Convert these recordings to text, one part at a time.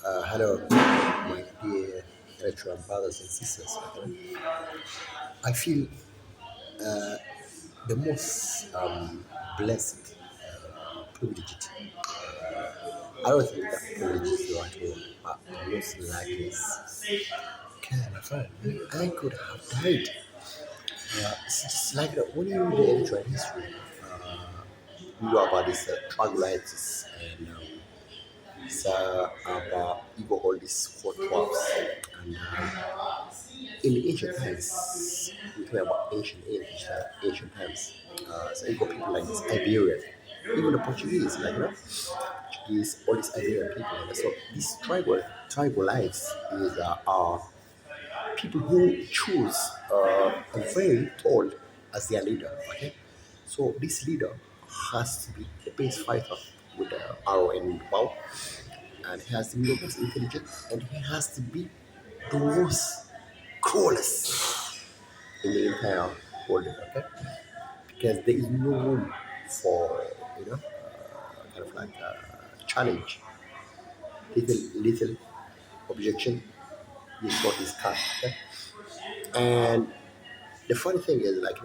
Hello, my dear Eritrean brothers and sisters. I feel the most blessed, privileged. I don't think that privilege is the right word, but the most likely is kind of fun. I could have died. It's just like when you read the Eritrean history, you know about these troglodytes and so about Igbo all these 412s and in the ancient times, we talk about ancient age, ancient times. So you got people like this Iberian, even the Portuguese, like Portuguese, all these Iberian people. So these tribal lives is are people who choose a very tall as their leader. Okay, so this leader has to be a base fighter with the arrow and bow, and he has to be the most intelligent, and he has to be the most coolest in the entire world, okay? Because there is no room for, kind of like challenge, little objection, this what is cut, okay? And the funny thing is, like,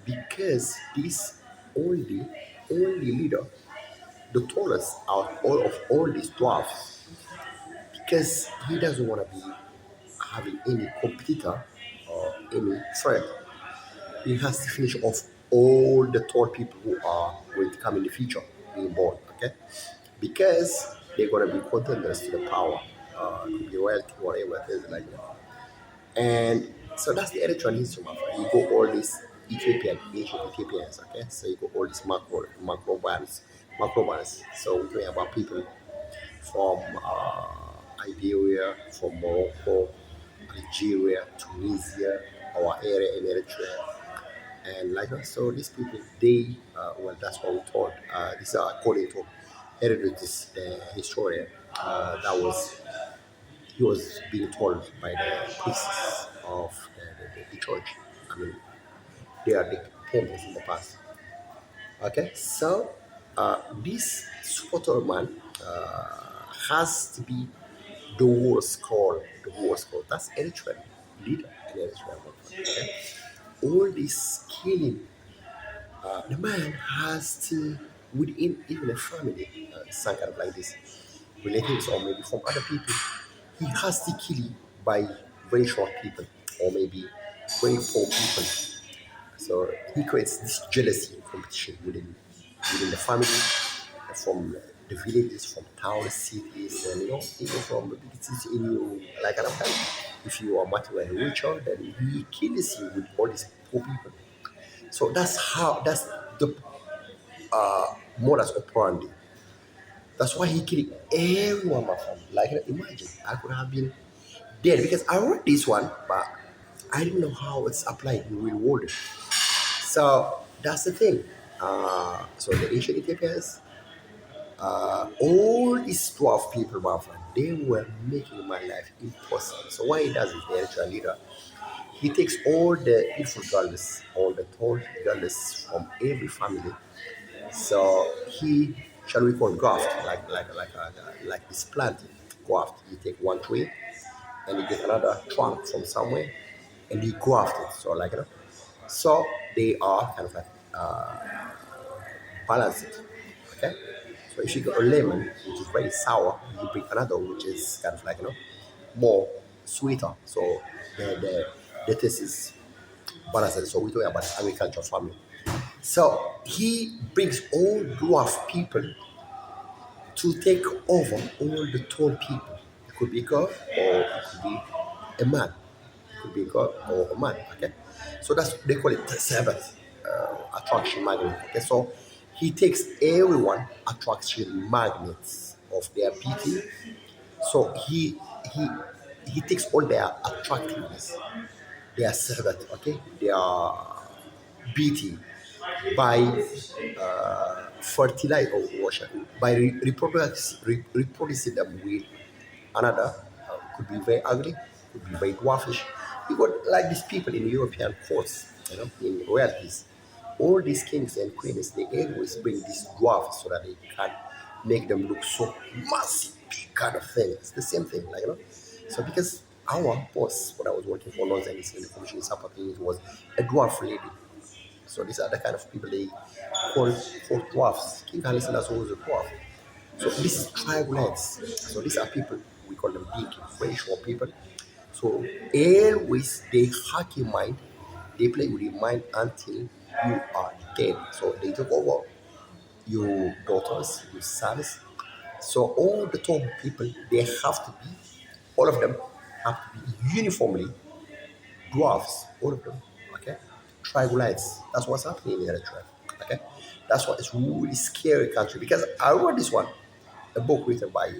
because this only leader, the tallest out of all these dwarfs, because he doesn't want to be having any competitor or any threat. He has to finish off all the tall people who are going to come in the future being born, okay? Because they're going to be contenders to the power, could be royalty, whatever it is, like that. And so that's the Eritrean history, my friend. You go all these ancient Ethiopians, okay? So you go all these macrobans. So we're talking about people from Iberia, from Morocco, Algeria, Tunisia, our area in Eritrea, and like that. So these people, they well, that's what we're told. This is according to Herodotus, the historian. That was he was being told by the priests of the church. I mean, they are the temples in the past. Okay, so this Supporter man has to be the worst call. The worst call. That's Eritrean leader in Eritrea. Okay, all this killing. The man has to, within even a family, some kind of like this, relatives or maybe from other people, he has to kill you by very short people or maybe very poor people. So he creates this jealousy and competition within the family, from the villages, from towns, cities, and even from the big cities in you like another time. If you are materially richer, then he kills you with all these poor people. So that's the modus operandi. That's why he killed everyone, my friend. Like, imagine, I could have been dead because I wrote this one, but I didn't know how it's applied in real world. So that's the thing. So the ancient Ethiopians, all these 12 people, my friend, they were making my life impossible. So what he does is the actual leader. He takes all the beautiful girls, all the tall girls from every family. So he, shall we call graft, like this planting graft. You take one tree and you get another trunk from somewhere and you graft it. So so they are kind of like balanced. Okay. So if you got a lemon which is very sour, you bring another which is kind of like more sweeter. So the taste is balanced. So we're talking about agriculture farming. So he brings all dwarf people to take over all the tall people. It could be a girl or it could be a man. It could be a girl or a man. Okay, so that's they call it Sabbath attraction magnet. Okay, so he takes everyone attraction magnets of their beauty. So he he takes all their attractiveness, their Sabbath. Okay, their beauty by fertilize or wash by reproducing them with another could be very ugly, could be very dwarfish. You got like these people in European courts, in royalties. All these kings and queens, they always bring these dwarfs so that they can make them look so massive, big kind of thing. It's the same thing, like, So because our boss, when I was working for Los Angeles in the commission support, it was a dwarf lady. So these are the kind of people they call for dwarfs. King Halisalas was a dwarf. So this is tribalites. So these are people, we call them big, very short people. So always they hack your mind, they play with your mind until you are dead. So they take over your daughters, your sons. So all the top people, they have to be, all of them have to be uniformly dwarfs, all of them, okay? Triglycerides. That's what's happening in Eritrea, okay? That's why it's really scary country because I wrote this one, a book written by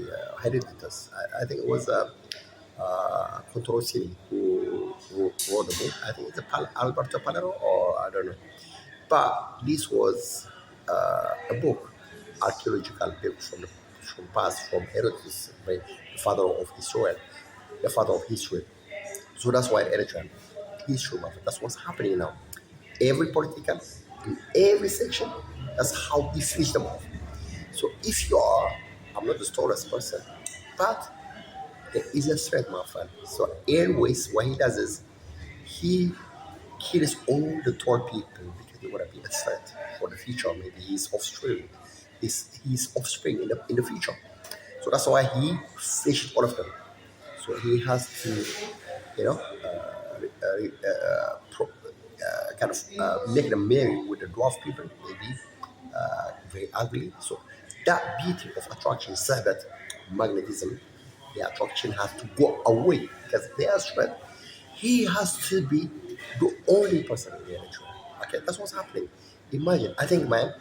Herodotus. I think it was Controsini who wrote the book. I think it's Alberto Palero or I don't know. But this was a book, archaeological book from past, from Herodotus, the father of Israel, the father of history. So that's why Eritrea history, that's what's happening now. Every politician, in every section, that's how he finished them off. So if you are, I'm not the strongest person, but there is a threat, my friend. So always what he does is he kills all the tall people because they want to be a threat for the future, maybe his offspring, his offspring in the future. So that's why he fished all of them. So he has to, you know, kind of make them marry with the dwarf people, maybe very ugly. So that beauty of attraction says that magnetism, the attraction has to go away because their strength, he has to be the only person in the electron. Okay, that's what's happening. Imagine, I think, man,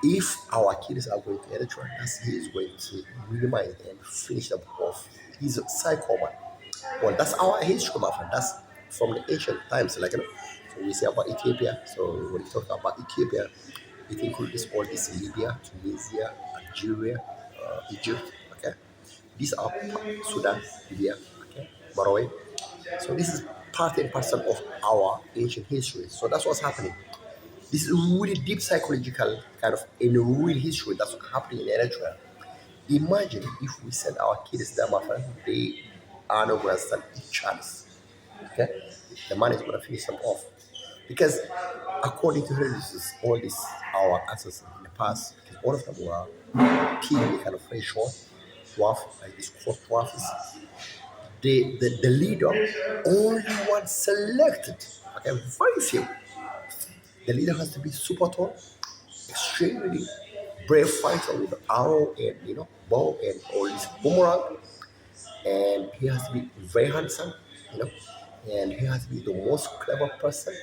if our kids are going to Eritrea, that's he is going to minimize and finish them off. He's a psycho man. Well, that's our history, my friend. That's from the ancient times, like, So we say about Ethiopia. So when we talk about Ethiopia, it includes all this Libya, Tunisia, Algeria, Egypt. Okay, these are Sudan, Libya, okay, Marawi. So this is part and parcel of our ancient history. So that's what's happening. This is really deep psychological kind of in real history that's happening in Eritrea. Imagine if we send our kids there, my friend, they are not going to stand a chance. Okay? The man is going to finish them off. Because according to religions, all these our ancestors in the past, because all of them were purely kind of very short, dwarf, like this fourth dwarf is the leader, only one selected. Okay, very few. The leader has to be super tall, extremely brave fighter with arrow and bow and all this boomerang, and he has to be very handsome, you know, and he has to be the most clever person.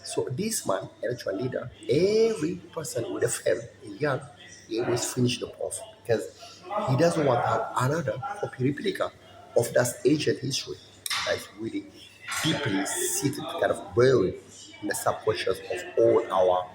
So this man, electoral leader, every person with a fame, young, he always finish them off because he doesn't want to have another copy replica of that ancient history that is really deeply seated, kind of buried in the subconscious of all our